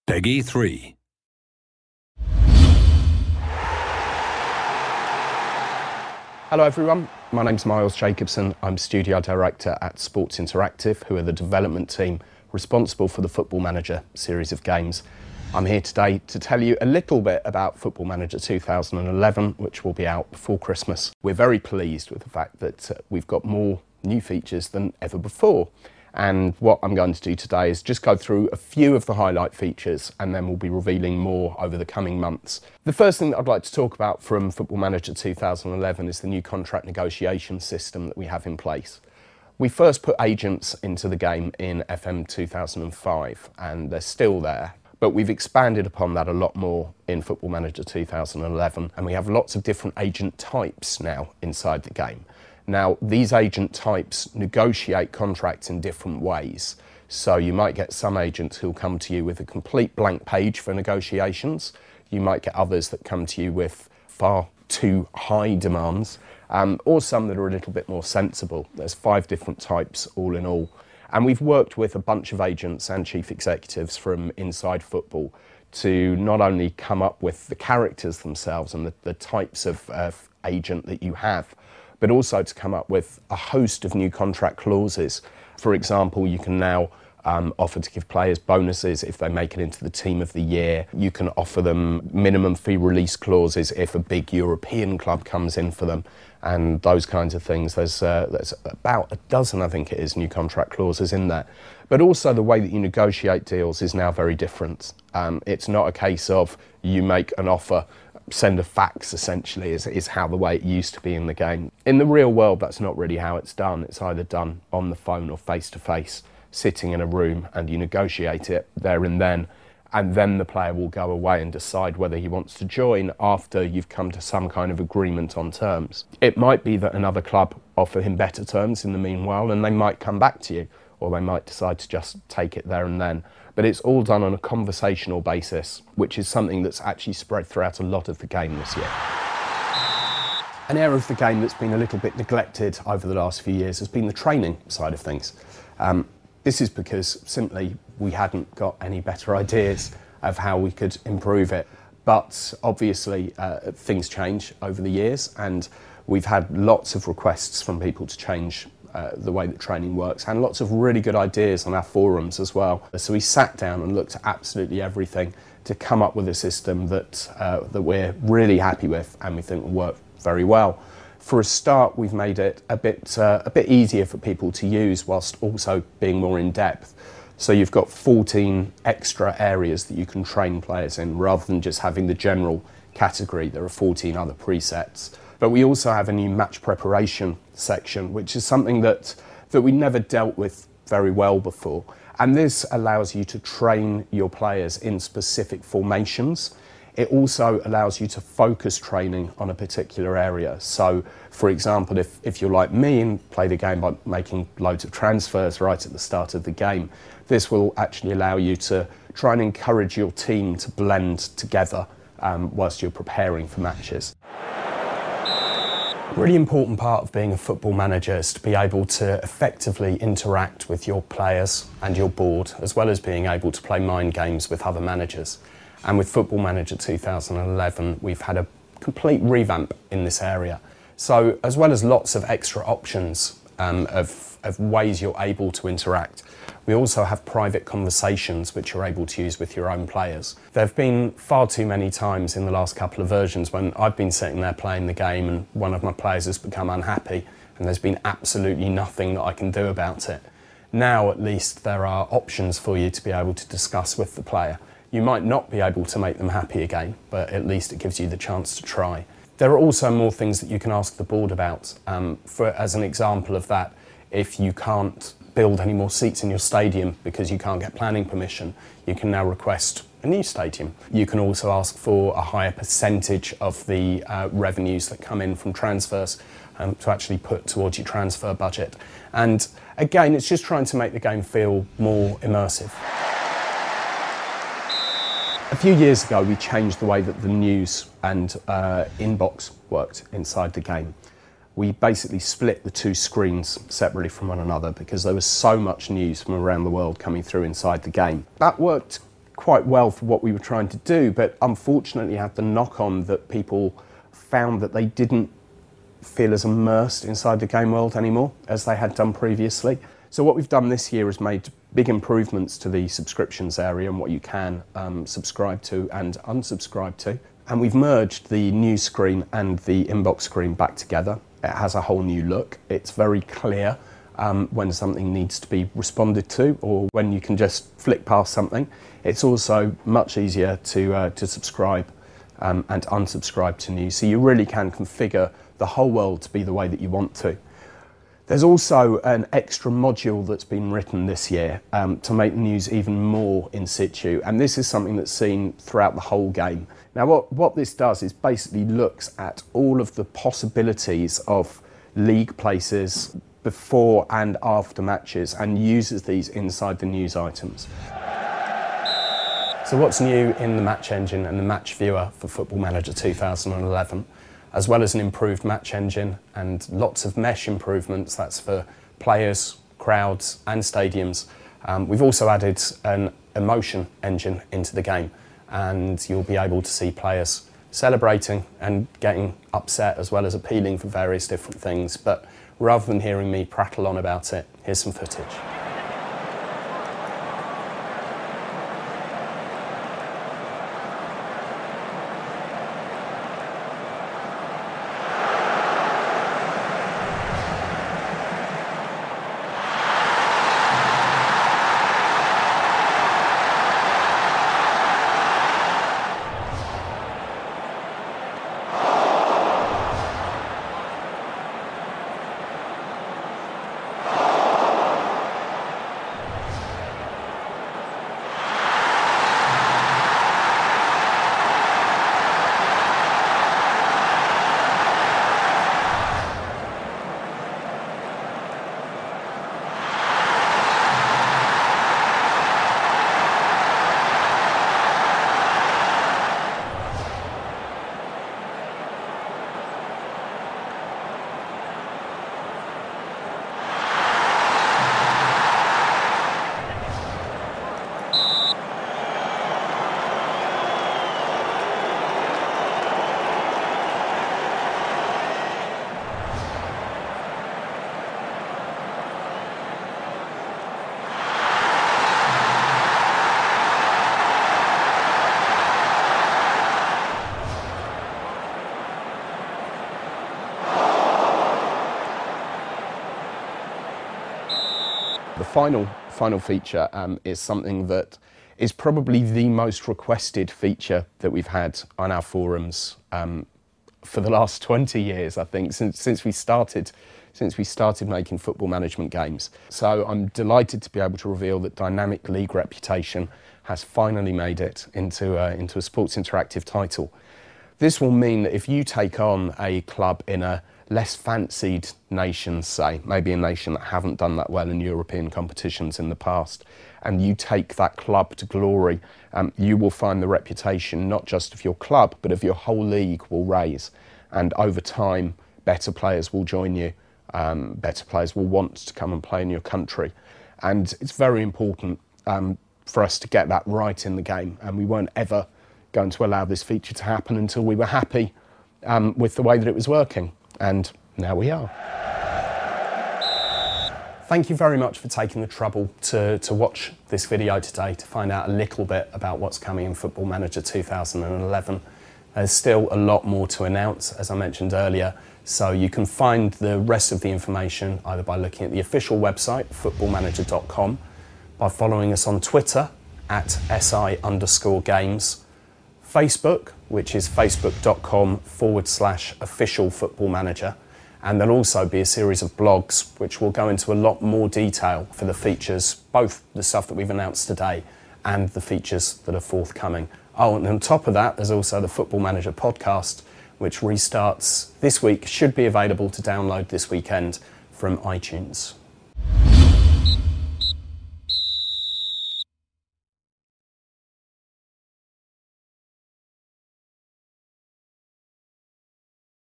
Peggy 3. Hello everyone, my name's Miles Jacobson. I'm Studio Director at Sports Interactive, who are the development team responsible for the Football Manager series of games. I'm here today to tell you a little bit about Football Manager 2011, which will be out before Christmas. We're very pleased with the fact that we've got more new features than ever before. And what I'm going to do today is just go through a few of the highlight features, and then we'll be revealing more over the coming months. The first thing that I'd like to talk about from Football Manager 2011 is the new contract negotiation system that we have in place. We first put agents into the game in FM 2005, and they're still there. But we've expanded upon that a lot more in Football Manager 2011, and we have lots of different agent types now inside the game. Now, these agent types negotiate contracts in different ways. So you might get some agents who'll come to you with a complete blank page for negotiations. You might get others that come to you with far too high demands, or some that are a little bit more sensible. There's 5 different types all in all. And we've worked with a bunch of agents and chief executives from inside football to not only come up with the characters themselves and the types of agent that you have, but also to come up with a host of new contract clauses. For example, you can now offer to give players bonuses if they make it into the team of the year. You can offer them minimum fee release clauses if a big European club comes in for them, and those kinds of things. There's about a dozen, I think it is, new contract clauses in there. But also the way that you negotiate deals is now very different. It's not a case of you make an offer, send a fax, essentially, is how the way it used to be in the game. In the real world, that's not really how it's done. It's either done on the phone or face-to-face, sitting in a room, and you negotiate it there and then the player will go away and decide whether he wants to join after you've come to some kind of agreement on terms. It might be that another club offer him better terms in the meanwhile, and they might come back to you, or they might decide to just take it there and then. But it's all done on a conversational basis, which is something that's actually spread throughout a lot of the game this year. An area of the game that's been a little bit neglected over the last few years has been the training side of things. This is because simply we hadn't got any better ideas of how we could improve it. But obviously things change over the years, and we've had lots of requests from people to change the way that training works, and lots of really good ideas on our forums as well. So we sat down and looked at absolutely everything to come up with a system that we're really happy with and we think will work very well. For a start, we've made it a bit easier for people to use whilst also being more in depth. So you've got 14 extra areas that you can train players in, rather than just having the general category. There are 14 other presets. But we also have a new match preparation section, which is something that we never dealt with very well before. And this allows you to train your players in specific formations. It also allows you to focus training on a particular area. So, for example, if you're like me and play the game by making loads of transfers right at the start of the game, this will actually allow you to try and encourage your team to blend together whilst you're preparing for matches. A really important part of being a football manager is to be able to effectively interact with your players and your board, as well as being able to play mind games with other managers. And with Football Manager 2011, we've had a complete revamp in this area. So, as well as lots of extra options of ways you're able to interact, we also have private conversations which you're able to use with your own players. There have been far too many times in the last couple of versions when I've been sitting there playing the game and one of my players has become unhappy and there's been absolutely nothing that I can do about it. Now, at least, there are options for you to be able to discuss with the player. You might not be able to make them happy again, but at least it gives you the chance to try. There are also more things that you can ask the board about. As an example of that, if you can't build any more seats in your stadium because you can't get planning permission, you can now request a new stadium. You can also ask for a higher percentage of the revenues that come in from transfers to actually put towards your transfer budget. And again, it's just trying to make the game feel more immersive. A few years ago, we changed the way that the news and inbox worked inside the game. We basically split the two screens separately from one another because there was so much news from around the world coming through inside the game. That worked quite well for what we were trying to do, but unfortunately had the knock-on that people found that they didn't feel as immersed inside the game world anymore as they had done previously. So what we've done this year is made big improvements to the subscriptions area and what you can subscribe to and unsubscribe to. And we've merged the news screen and the inbox screen back together. It has a whole new look. It's very clear when something needs to be responded to or when you can just flick past something. It's also much easier to subscribe and unsubscribe to news. So you really can configure the whole world to be the way that you want to. There's also an extra module that's been written this year to make the news even more in situ, and this is something that's seen throughout the whole game. Now what this does is basically looks at all of the possibilities of league places before and after matches and uses these inside the news items. So what's new in the match engine and the match viewer for Football Manager 2011? As well as an improved match engine and lots of mesh improvements, that's for players, crowds and stadiums. We've also added an emotion engine into the game, and you'll be able to see players celebrating and getting upset as well as appealing for various different things. But rather than hearing me prattle on about it, here's some footage. The final feature is something that is probably the most requested feature that we've had on our forums for the last 20 years, I think, since we started making football management games. So I'm delighted to be able to reveal that Dynamic League Reputation has finally made it into a Sports Interactive title. This will mean that if you take on a club in a less fancied nations, say, maybe a nation that haven't done that well in European competitions in the past, and you take that club to glory, you will find the reputation not just of your club, but of your whole league will raise. And over time, better players will join you, better players will want to come and play in your country. And it's very important for us to get that right in the game, and we weren't ever going to allow this feature to happen until we were happy with the way that it was working. And now we are. Thank you very much for taking the trouble to watch this video today to find out a little bit about what's coming in Football Manager 2011. There's still a lot more to announce, as I mentioned earlier, so you can find the rest of the information either by looking at the official website, footballmanager.com, by following us on Twitter at @SI_games, Facebook, which is facebook.com/official football manager. And there'll also be a series of blogs which will go into a lot more detail for the features, both the stuff that we've announced today and the features that are forthcoming. Oh, and on top of that, there's also the Football Manager podcast, which restarts this week, should be available to download this weekend from iTunes.